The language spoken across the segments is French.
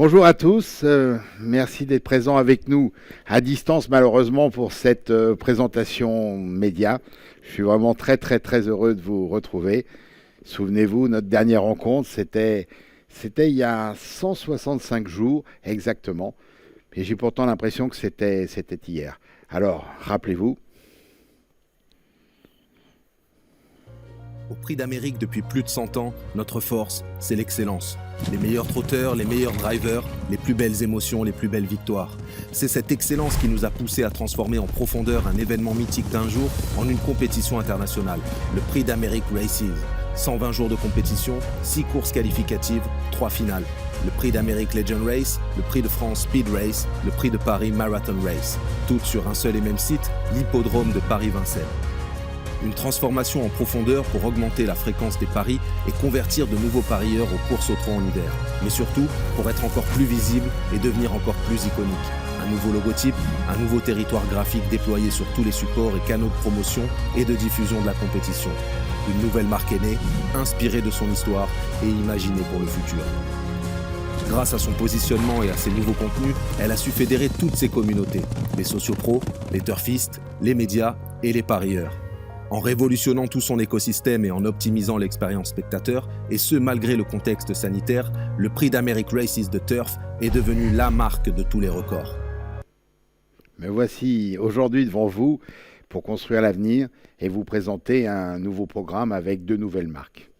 Bonjour à tous, merci d'être présents avec nous à distance malheureusement pour cette présentation média. Je suis vraiment très heureux de vous retrouver. Souvenez-vous, notre dernière rencontre, c'était il y a 165 jours exactement. Et j'ai pourtant l'impression que c'était hier. Alors, rappelez-vous. Au Prix d'Amérique depuis plus de 100 ans, notre force, c'est l'excellence. Les meilleurs trotteurs, les meilleurs drivers, les plus belles émotions, les plus belles victoires. C'est cette excellence qui nous a poussé à transformer en profondeur un événement mythique d'un jour en une compétition internationale, le Prix d'Amérique Races. 120 jours de compétition, 6 courses qualificatives, 3 finales. Le Prix d'Amérique Legend Race, le Prix de France Speed Race, le Prix de Paris Marathon Race. Toutes sur un seul et même site, l'hippodrome de Paris-Vincennes. Une transformation en profondeur pour augmenter la fréquence des paris et convertir de nouveaux parieurs aux courses au trot en hiver. Mais surtout, pour être encore plus visible et devenir encore plus iconique. Un nouveau logotype, un nouveau territoire graphique déployé sur tous les supports et canaux de promotion et de diffusion de la compétition. Une nouvelle marque est née, inspirée de son histoire et imaginée pour le futur. Grâce à son positionnement et à ses nouveaux contenus, elle a su fédérer toutes ses communautés, les sociopros, les turfistes, les médias et les parieurs. En révolutionnant tout son écosystème et en optimisant l'expérience spectateur, et ce malgré le contexte sanitaire, le Prix d'Amérique Races de Turf est devenu la marque de tous les records. Me voici aujourd'hui devant vous pour construire l'avenir et vous présenter un nouveau programme avec 2 nouvelles marques.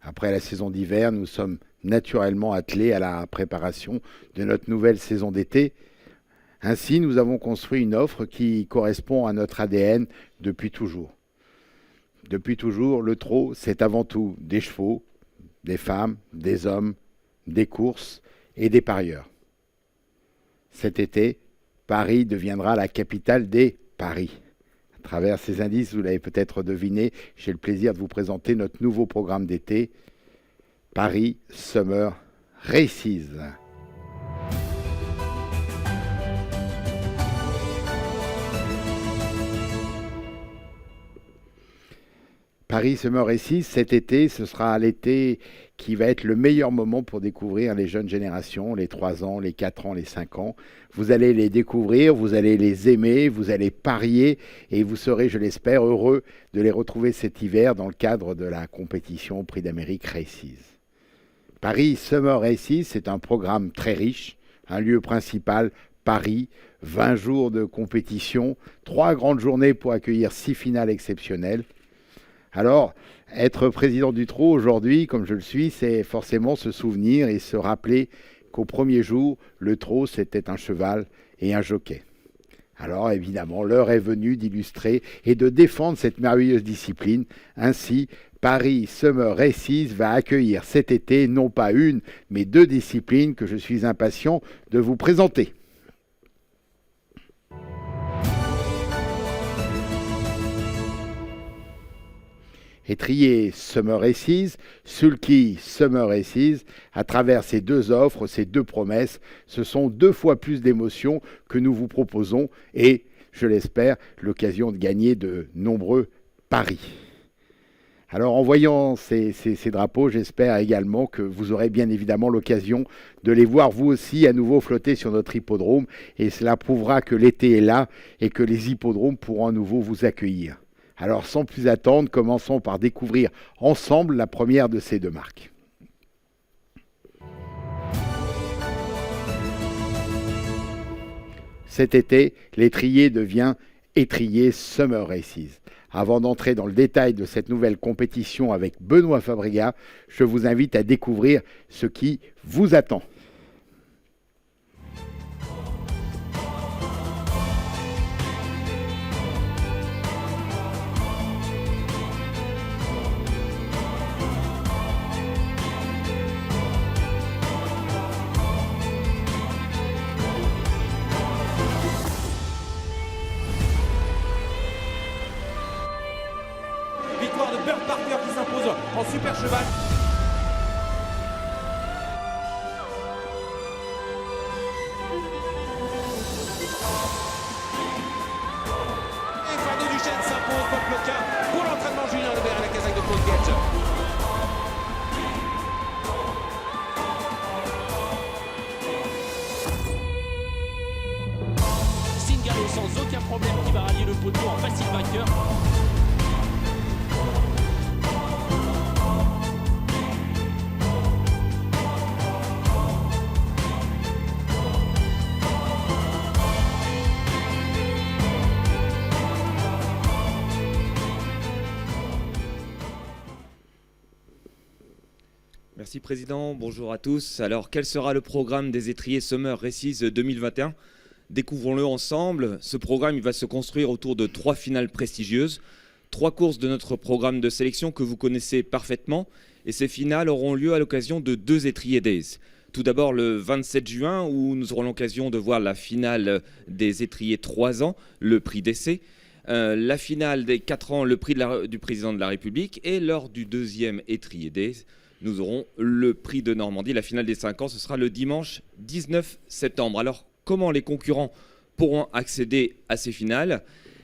Après la saison d'hiver, nous sommes naturellement attelés à la préparation de notre nouvelle saison d'été. Ainsi, nous avons construit une offre qui correspond à notre ADN depuis toujours. Depuis toujours, le trot, c'est avant tout des chevaux, des femmes, des hommes, des courses et des parieurs. Cet été, Paris deviendra la capitale des paris. À travers ces indices, vous l'avez peut-être deviné, j'ai le plaisir de vous présenter notre nouveau programme d'été, Paris Summer Races. Paris Summer Races, cet été, ce sera l'été qui va être le meilleur moment pour découvrir les jeunes générations, les 3 ans, les 4 ans, les 5 ans. Vous allez les découvrir, vous allez les aimer, vous allez parier et vous serez, je l'espère, heureux de les retrouver cet hiver dans le cadre de la compétition Prix d'Amérique Races. Paris Summer Races, c'est un programme très riche, un lieu principal, Paris, 20 jours de compétition, 3 grandes journées pour accueillir 6 finales exceptionnelles. Alors, être président du trot aujourd'hui, comme je le suis, c'est forcément se souvenir et se rappeler qu'au premier jour, le trot, c'était un cheval et un jockey. Alors, évidemment, l'heure est venue d'illustrer et de défendre cette merveilleuse discipline. Ainsi, Paris Summer Races va accueillir cet été non pas une, mais 2 disciplines que je suis impatient de vous présenter. Étrier Summer Races, Sulky Summer Races, à travers ces 2 offres, ces 2 promesses, ce sont 2 fois plus d'émotions que nous vous proposons et, je l'espère, l'occasion de gagner de nombreux paris. Alors en voyant ces drapeaux, j'espère également que vous aurez bien évidemment l'occasion de les voir vous aussi à nouveau flotter sur notre hippodrome et cela prouvera que l'été est là et que les hippodromes pourront à nouveau vous accueillir. Alors sans plus attendre, commençons par découvrir ensemble la première de ces 2 marques. Cet été, l'étrier devient Étrier Summer Races. Avant d'entrer dans le détail de cette nouvelle compétition avec Benoît Fabrega, je vous invite à découvrir ce qui vous attend. Victoire de Burt Parker qui s'impose en super cheval. Et Fernand Duchesne s'impose Bob Lequin pour l'entraînement Julien Lebert à la casaque de Claude Gage. sans aucun problème qui va rallier le poteau en facile vainqueur. Merci Président, bonjour à tous. Alors quel sera le programme des étriers Summer Races 2021 ? Découvrons-le ensemble. Ce programme il va se construire autour de 3 finales prestigieuses, 3 courses de notre programme de sélection que vous connaissez parfaitement. Et ces finales auront lieu à l'occasion de 2 étriers Days. Tout d'abord le 27 juin où nous aurons l'occasion de voir la finale des étriers 3 ans, le prix d'essai. La finale des 4 ans, le prix du Président de la République. Et lors du 2e étrier Days, nous aurons le prix de Normandie. La finale des 5 ans, ce sera le dimanche 19 septembre. Alors, comment les concurrents pourront accéder à ces finales ?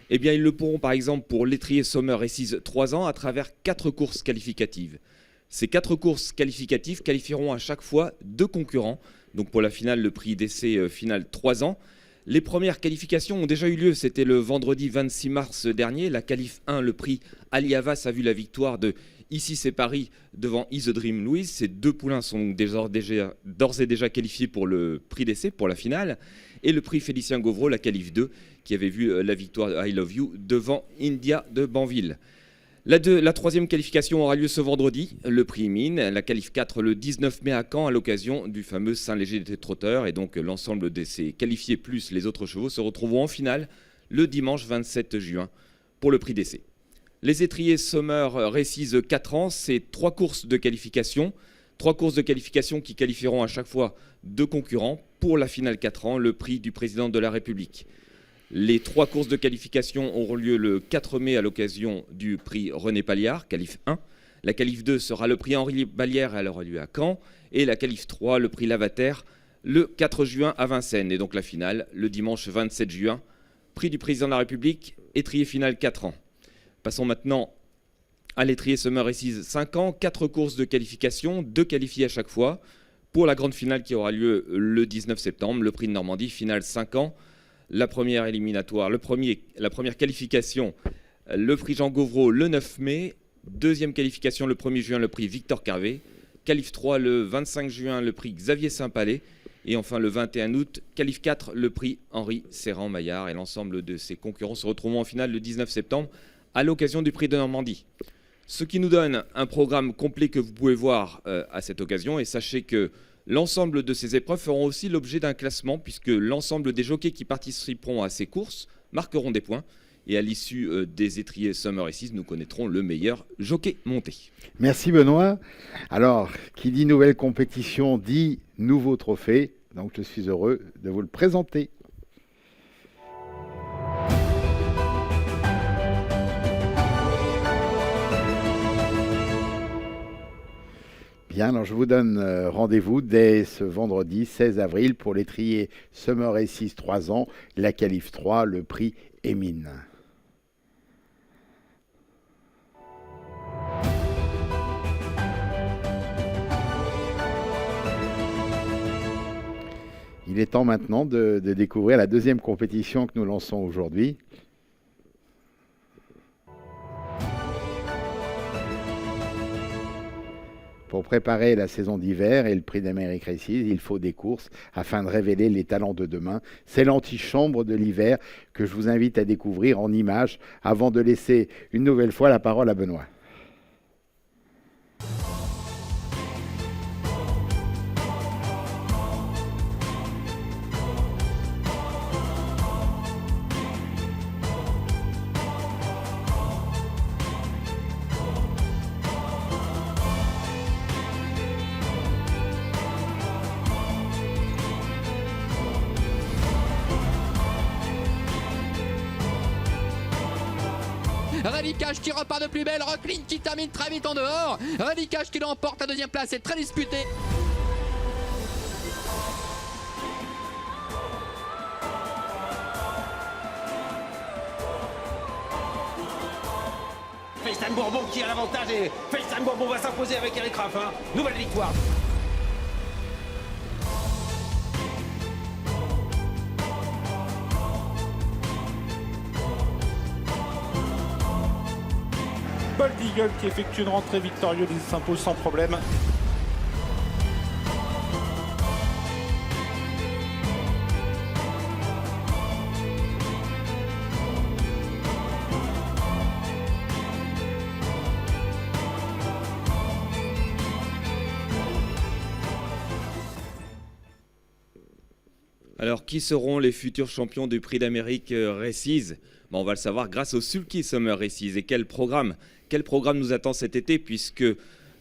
Eh bien, ils le pourront par exemple pour l'étrier Summer Races 3 ans à travers 4 courses qualificatives. Ces 4 courses qualificatives qualifieront à chaque fois 2 concurrents. Donc pour la finale, le prix d'essai finale 3 ans. Les premières qualifications ont déjà eu lieu. C'était le vendredi 26 mars dernier. La qualif 1, le prix Ali Havas, a vu la victoire de Ici c'est Paris devant Is the Dream Louise. Ces 2 poulains sont d'ores et déjà qualifiés pour le prix d'essai, pour la finale. Et le prix Félicien Gauvreau, la qualif 2, qui avait vu la victoire de I Love You devant India de Banville. La 3e qualification aura lieu ce vendredi, le prix Mine. La qualif 4 le 19 mai à Caen à l'occasion du fameux Saint-Léger des Trotteurs. Et donc l'ensemble de ces qualifiés plus les autres chevaux se retrouveront en finale le dimanche 27 juin pour le prix d'essai. Les étriers Summer Races 4 ans, c'est 3 courses de qualification. 3 courses de qualification qui qualifieront à chaque fois 2 concurrents pour la finale 4 ans, le prix du Président de la République. Les 3 courses de qualification auront lieu le 4 mai à l'occasion du prix René Palliard, qualif 1. La qualif 2 sera le prix Henri Ballière, elle aura lieu à Caen. Et la qualif 3, le prix Lavater, le 4 juin à Vincennes. Et donc la finale, le dimanche 27 juin, prix du Président de la République, étrier finale 4 ans. Passons maintenant à l'étrier Summer Races 5 ans, 4 courses de qualification, 2 qualifiés à chaque fois. Pour la grande finale qui aura lieu le 19 septembre, le prix de Normandie, finale 5 ans. La première éliminatoire, la première qualification, le prix Jean Gauvreau le 9 mai. 2e qualification le 1er juin, le prix Victor Carvé. Qualif 3 le 25 juin, le prix Xavier Saint-Palais. Et enfin le 21 août, qualif 4, le prix Henri Serran-Maillard. Et l'ensemble de ses concurrents se retrouveront en finale le 19 septembre à l'occasion du prix de Normandie. Ce qui nous donne un programme complet que vous pouvez voir à cette occasion. Et sachez que l'ensemble de ces épreuves feront aussi l'objet d'un classement puisque l'ensemble des jockeys qui participeront à ces courses marqueront des points. Et à l'issue des étriers Summer Races, nous connaîtrons le meilleur jockey monté. Merci Benoît. Alors, qui dit nouvelle compétition dit nouveau trophée. Donc je suis heureux de vous le présenter. Bien, alors je vous donne rendez-vous dès ce vendredi 16 avril pour l'étrier Summer Races 3 ans, la qualif 3, le prix Émine. Il est temps maintenant de découvrir la 2e compétition que nous lançons aujourd'hui. Pour préparer la saison d'hiver et le prix d'Amérique Races, il faut des courses afin de révéler les talents de demain. C'est l'antichambre de l'hiver que je vous invite à découvrir en images avant de laisser une nouvelle fois la parole à Benoît. Rallycage qui repart de plus belle, Rocklin qui termine très vite en dehors. Rallycage qui l'emporte la 2e place, c'est très disputé. FaceTime Bourbon qui a l'avantage et FaceTime Bourbon va s'imposer avec Eric Raffin. Nouvelle victoire. Bold Eagle qui effectue une rentrée victorieuse et s'impose sans problème. Alors, qui seront les futurs champions du Prix d'Amérique Races? On va le savoir grâce au Sulky Summer Races. Et quel programme nous attend cet été, puisque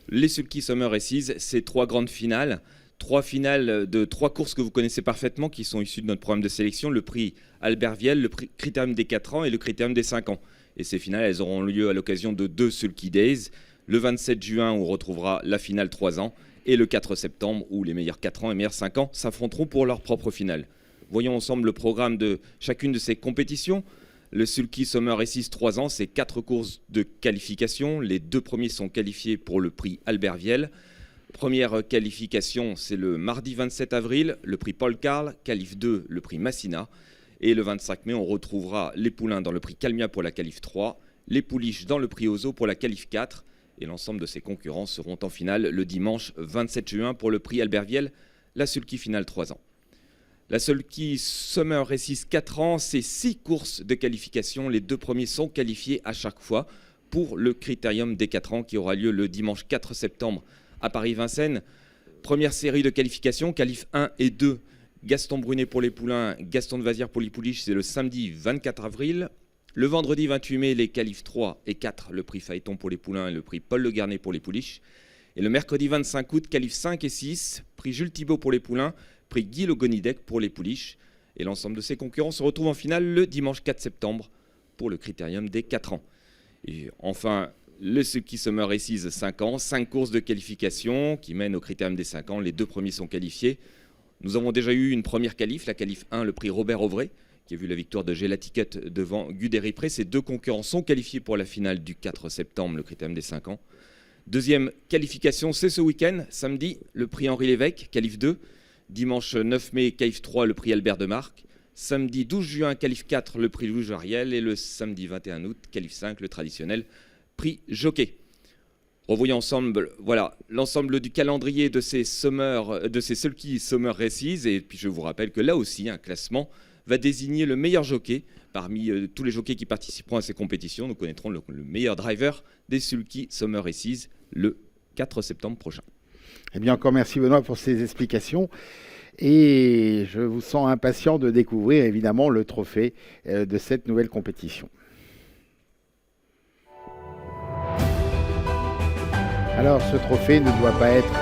les Sulky Summer Races, c'est 3 grandes finales. 3 finales de 3 courses que vous connaissez parfaitement, qui sont issues de notre programme de sélection, le prix Albert Viel, le prix Critérium des 4 ans et le Critérium des 5 ans. Et ces finales, elles auront lieu à l'occasion de 2 Sulky Days. Le 27 juin, où on retrouvera la finale 3 ans, et le 4 septembre, où les meilleurs 4 ans et les meilleurs 5 ans s'affronteront pour leur propre finale. Voyons ensemble le programme de chacune de ces compétitions. Le Sulky Summer Races 3 ans, c'est 4 courses de qualification. Les 2 premiers sont qualifiés pour le prix Albert Viel. Première qualification, c'est le mardi 27 avril, le prix Paul Carl, qualif 2, le prix Massina. Et le 25 mai, on retrouvera les poulains dans le prix Calmia pour la qualif 3, les pouliches dans le prix Ozo pour la qualif 4. Et l'ensemble de ces concurrents seront en finale le dimanche 27 juin pour le prix Albert Viel, la Sulky finale 3 ans. La Sulky Summer Races 4 ans, c'est 6 courses de qualification. Les 2 premiers sont qualifiés à chaque fois pour le Critérium des 4 ans qui aura lieu le dimanche 4 septembre à Paris-Vincennes. Première série de qualification, qualif 1 et 2. Gaston Brunet pour les poulains, Gaston de Vazières pour les pouliches, c'est le samedi 24 avril. Le vendredi 28 mai, les qualifs 3 et 4, le prix Phaéton pour les poulains et le prix Paul Le Garnet pour les pouliches. Et le mercredi 25 août, qualif 5 et 6, prix Jules Thibault pour les poulains, prix Guy Logonidec pour les pouliches. Et l'ensemble de ces concurrents se retrouvent en finale le dimanche 4 septembre pour le Critérium des 4 ans. Et enfin, le Sulky Summer Races 5 ans, 5 courses de qualification qui mènent au Critérium des 5 ans. Les 2 premiers sont qualifiés. Nous avons déjà eu une première qualif, la qualif 1, le prix Robert Auvray, qui a vu la victoire de Gelatiquette devant Guderipré. Ces 2 concurrents sont qualifiés pour la finale du 4 septembre, le Critérium des 5 ans. Deuxième qualification, c'est ce week-end, samedi, le prix Henri Lévesque, qualif 2. Dimanche 9 mai, qualif 3, le prix Albert de Marque. Samedi 12 juin, qualif 4, le prix Louis Jariel. Et le samedi 21 août, qualif 5, le traditionnel prix Jockey. Revoyons ensemble l'ensemble du calendrier de ces Sulky Summer Races. Et puis je vous rappelle que là aussi, un classement va désigner le meilleur jockey. Parmi tous les jockeys qui participeront à ces compétitions, nous connaîtrons le meilleur driver des Sulky Summer Races le 4 septembre prochain. Eh bien, encore merci Benoît pour ces explications. Et je vous sens impatient de découvrir évidemment le trophée de cette nouvelle compétition. Alors, ce trophée ne doit pas être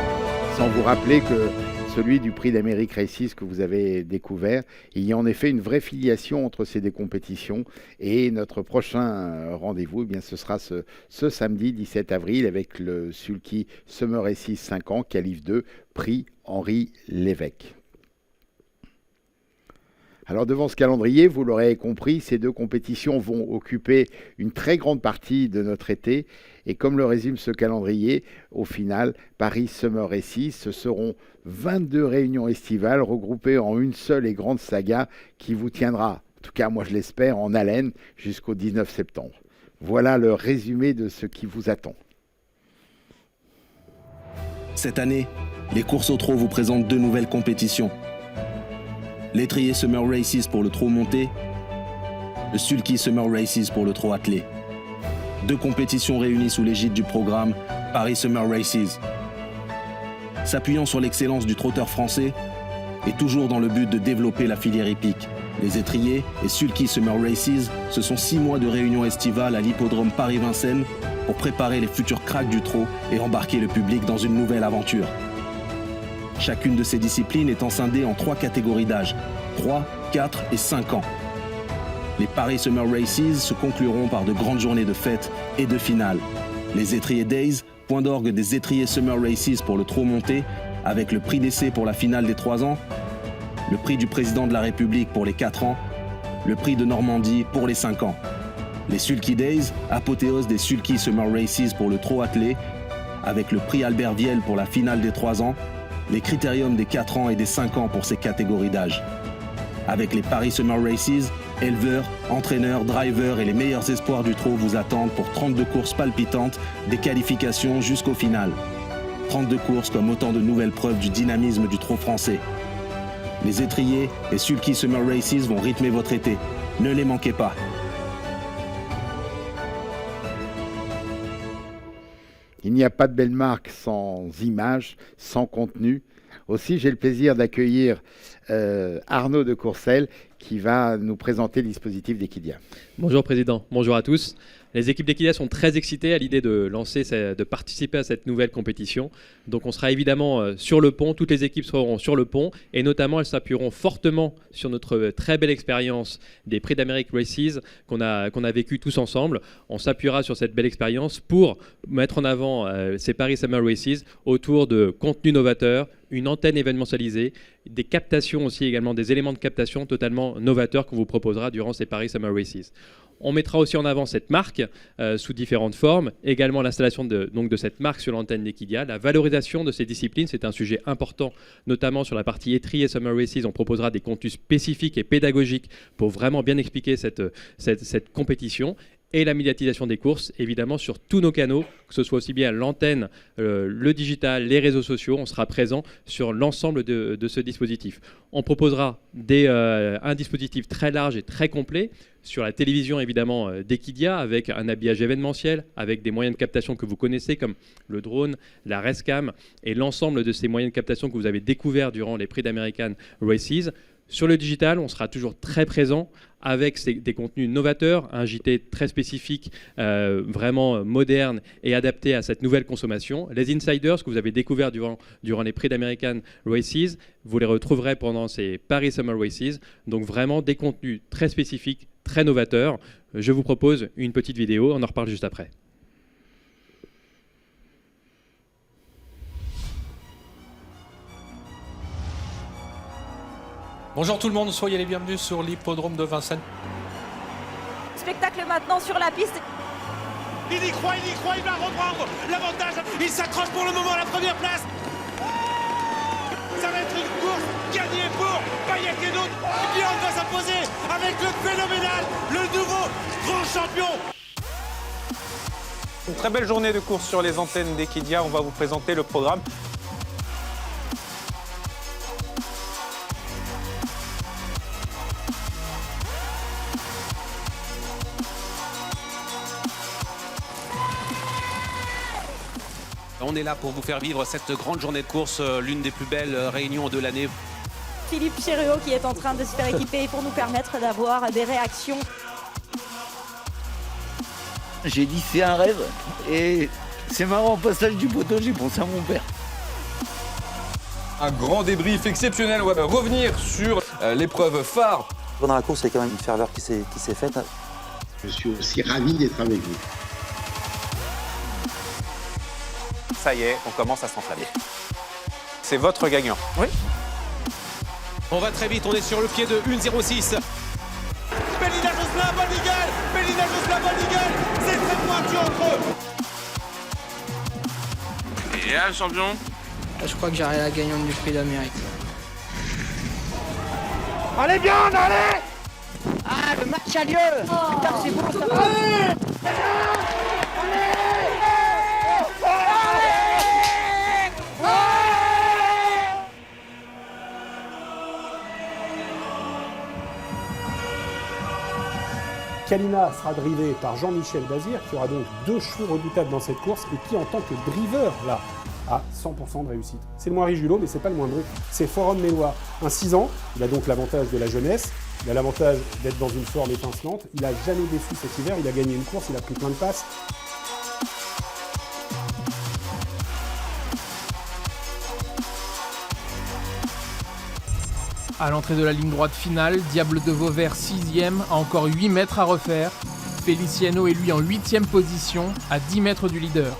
sans vous rappeler que celui du Prix d'Amérique Races que vous avez découvert. Il y a en effet une vraie filiation entre ces 2 compétitions et notre prochain rendez-vous, eh bien, ce sera ce samedi 17 avril avec le Sulky Summer Races 5 ans, qualif 2, prix Henri Lévesque. Alors devant ce calendrier, vous l'aurez compris, ces 2 compétitions vont occuper une très grande partie de notre été. Et comme le résume ce calendrier, au final, Paris Summer Races, ce seront 22 réunions estivales regroupées en une seule et grande saga qui vous tiendra, en tout cas moi je l'espère, en haleine jusqu'au 19 septembre. Voilà le résumé de ce qui vous attend. Cette année, les courses au trot vous présentent 2 nouvelles compétitions. L'étrier Summer Races pour le trot monté, le Sulky Summer Races pour le trot attelé. 2 compétitions réunies sous l'égide du programme Paris Summer Races. S'appuyant sur l'excellence du trotteur français et toujours dans le but de développer la filière hippique, les étriers et Sulky Summer Races, ce sont 6 mois de réunion estivale à l'hippodrome Paris-Vincennes pour préparer les futurs cracks du trot et embarquer le public dans une nouvelle aventure. Chacune de ces disciplines étant scindée en 3 catégories d'âge, 3, 4 et 5 ans. Les Paris Summer Races se concluront par de grandes journées de fêtes et de finales. Les Étriers Days, point d'orgue des Étriers Summer Races pour le trot monté, avec le prix d'essai pour la finale des 3 ans, le prix du président de la République pour les 4 ans, le prix de Normandie pour les 5 ans. Les Sulky Days, apothéose des Sulky Summer Races pour le trot attelé, avec le prix Albert Viel pour la finale des 3 ans, les critériums des 4 ans et des 5 ans pour ces catégories d'âge. Avec les Paris Summer Races, Éleveurs, entraîneurs, drivers et les meilleurs espoirs du trot vous attendent pour 32 courses palpitantes, des qualifications jusqu'au final. 32 courses comme autant de nouvelles preuves du dynamisme du trot français. Les étriers et Sulky Summer Races vont rythmer votre été. Ne les manquez pas. Il n'y a pas de belle marque sans image, sans contenu. Aussi, j'ai le plaisir d'accueillir Arnaud de Courcelles qui va nous présenter le dispositif d'Equidia. Bonjour Président, bonjour à tous. Les équipes d'Equidia sont très excitées à l'idée de participer à cette nouvelle compétition. Donc on sera évidemment sur le pont, toutes les équipes seront sur le pont et notamment elles s'appuieront fortement sur notre très belle expérience des Prix d'Amérique Races qu'on a vécu tous ensemble. On s'appuiera sur cette belle expérience pour mettre en avant ces Paris Summer Races autour de contenus novateurs, une antenne événementialisée, des captations aussi également, des éléments de captation totalement novateurs qu'on vous proposera durant ces Paris Summer Races. On mettra aussi en avant cette marque sous différentes formes, également l'installation de cette marque sur l'antenne d'Equidia, la valorisation de ces disciplines, c'est un sujet important, notamment sur la partie étrier et Summer Races, on proposera des contenus spécifiques et pédagogiques pour vraiment bien expliquer cette compétition. Et la médiatisation des courses, évidemment, sur tous nos canaux, que ce soit aussi bien l'antenne, le digital, les réseaux sociaux, on sera présent sur l'ensemble de ce dispositif. On proposera un dispositif très large et très complet sur la télévision, évidemment, d'Equidia, avec un habillage événementiel, avec des moyens de captation que vous connaissez, comme le drone, la Rescam, et l'ensemble de ces moyens de captation que vous avez découverts durant les Prix d'American Races. Sur le digital, on sera toujours très présent avec des contenus novateurs, un JT très spécifique, vraiment moderne et adapté à cette nouvelle consommation. Les insiders que vous avez découverts durant les Prix d'American Races, vous les retrouverez pendant ces Paris Summer Races. Donc vraiment des contenus très spécifiques, très novateurs. Je vous propose une petite vidéo, on en reparle juste après. Bonjour tout le monde, soyez les bienvenus sur l'hippodrome de Vincennes. Spectacle maintenant sur la piste. Il y croit, il va reprendre l'avantage. Il s'accroche pour le moment à la première place. Ça va être une course gagnée pour Payet et d'autres. Björn va s'imposer avec le phénoménal, le nouveau grand champion. Une très belle journée de course sur les antennes d'Equidia. On va vous présenter le programme. On est là pour vous faire vivre cette grande journée de course, l'une des plus belles réunions de l'année. Philippe Chéruot qui est en train de se faire équiper pour nous permettre d'avoir des réactions. J'ai dit c'est un rêve et c'est marrant, au passage du poteau, j'ai pensé à mon père. Un grand débrief exceptionnel, on va revenir sur l'épreuve phare. Pendant la course, il y a quand même une ferveur qui s'est faite. Je suis aussi ravi d'être avec vous. Ça y est, on commence à s'enflammer. C'est votre gagnant. Oui. On va très vite, on est sur le pied de 1,06. Bellina Josselin, bonne eagle. Bellina Josselin, bonne eagle. C'est très pointu entre eux. Et là, le champion. Je crois que j'arrive à la gagnante du Prix d'Amérique. Allez bien, allez. Ah, le match a lieu. Putain, c'est beau ça. Allez. Kalina sera drivé par Jean-Michel Bazir, qui aura donc 2 chevaux redoutables dans cette course et qui, en tant que driver, là, a 100% de réussite. C'est le moins rigolo, mais c'est pas le moins brut. C'est Forum Mélois, un 6 ans, il a donc l'avantage de la jeunesse, il a l'avantage d'être dans une forme étincelante, il a jamais déçu cet hiver, il a gagné une course, il a pris plein de passes. À l'entrée de la ligne droite finale, Diable de Vauvert 6e, a encore 8 mètres à refaire. Feliciano est lui en 8e position, à 10 mètres du leader.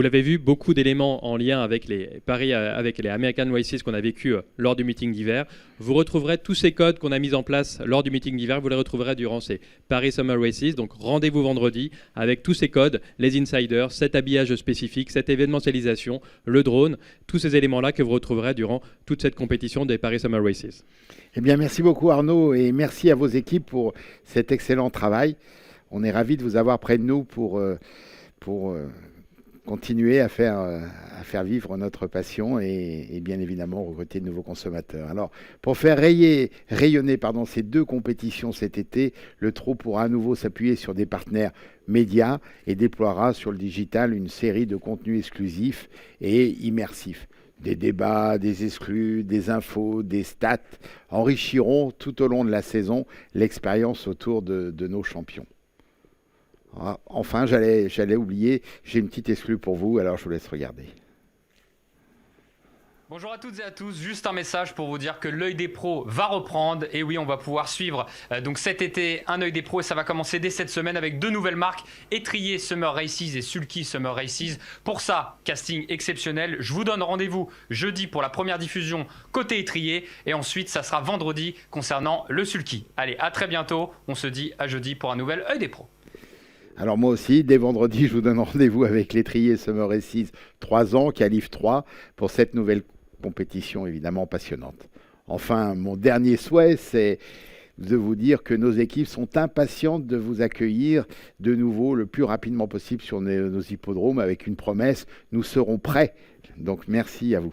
Vous l'avez vu, beaucoup d'éléments en lien avec les paris, avec les American Races qu'on a vécu lors du meeting d'hiver. Vous retrouverez tous ces codes qu'on a mis en place lors du meeting d'hiver, vous les retrouverez durant ces Paris Summer Races. Donc rendez-vous vendredi avec tous ces codes, les insiders, cet habillage spécifique, cette événementialisation, le drone, tous ces éléments-là que vous retrouverez durant toute cette compétition des Paris Summer Races. Eh bien, merci beaucoup Arnaud et merci à vos équipes pour cet excellent travail. On est ravis de vous avoir près de nous pour continuer à faire vivre notre passion et bien évidemment recruter de nouveaux consommateurs. Alors, pour faire rayonner ces deux compétitions cet été, le Trot pourra à nouveau s'appuyer sur des partenaires médias et déploiera sur le digital une série de contenus exclusifs et immersifs. Des débats, des exclus, des infos, des stats enrichiront tout au long de la saison l'expérience autour de nos champions. Enfin, j'allais oublier, j'ai une petite exclue pour vous, alors je vous laisse regarder. Bonjour à toutes et à tous, juste un message pour vous dire que l'œil des pros va reprendre et oui on va pouvoir suivre donc cet été un œil des pros et ça va commencer dès cette semaine avec 2 nouvelles marques, Étrier Summer Races et Sulky Summer Races. Pour ça, casting exceptionnel, je vous donne rendez-vous jeudi pour la première diffusion côté Étrier et ensuite ça sera vendredi concernant le Sulky. Allez, à très bientôt, on se dit à jeudi pour un nouvel œil des pros. Alors moi aussi, dès vendredi, je vous donne rendez-vous avec l'Étrier Summer Races 3 ans, Qualif 3, pour cette nouvelle compétition évidemment passionnante. Enfin, mon dernier souhait, c'est de vous dire que nos équipes sont impatientes de vous accueillir de nouveau le plus rapidement possible sur nos hippodromes avec une promesse, nous serons prêts. Donc merci à vous.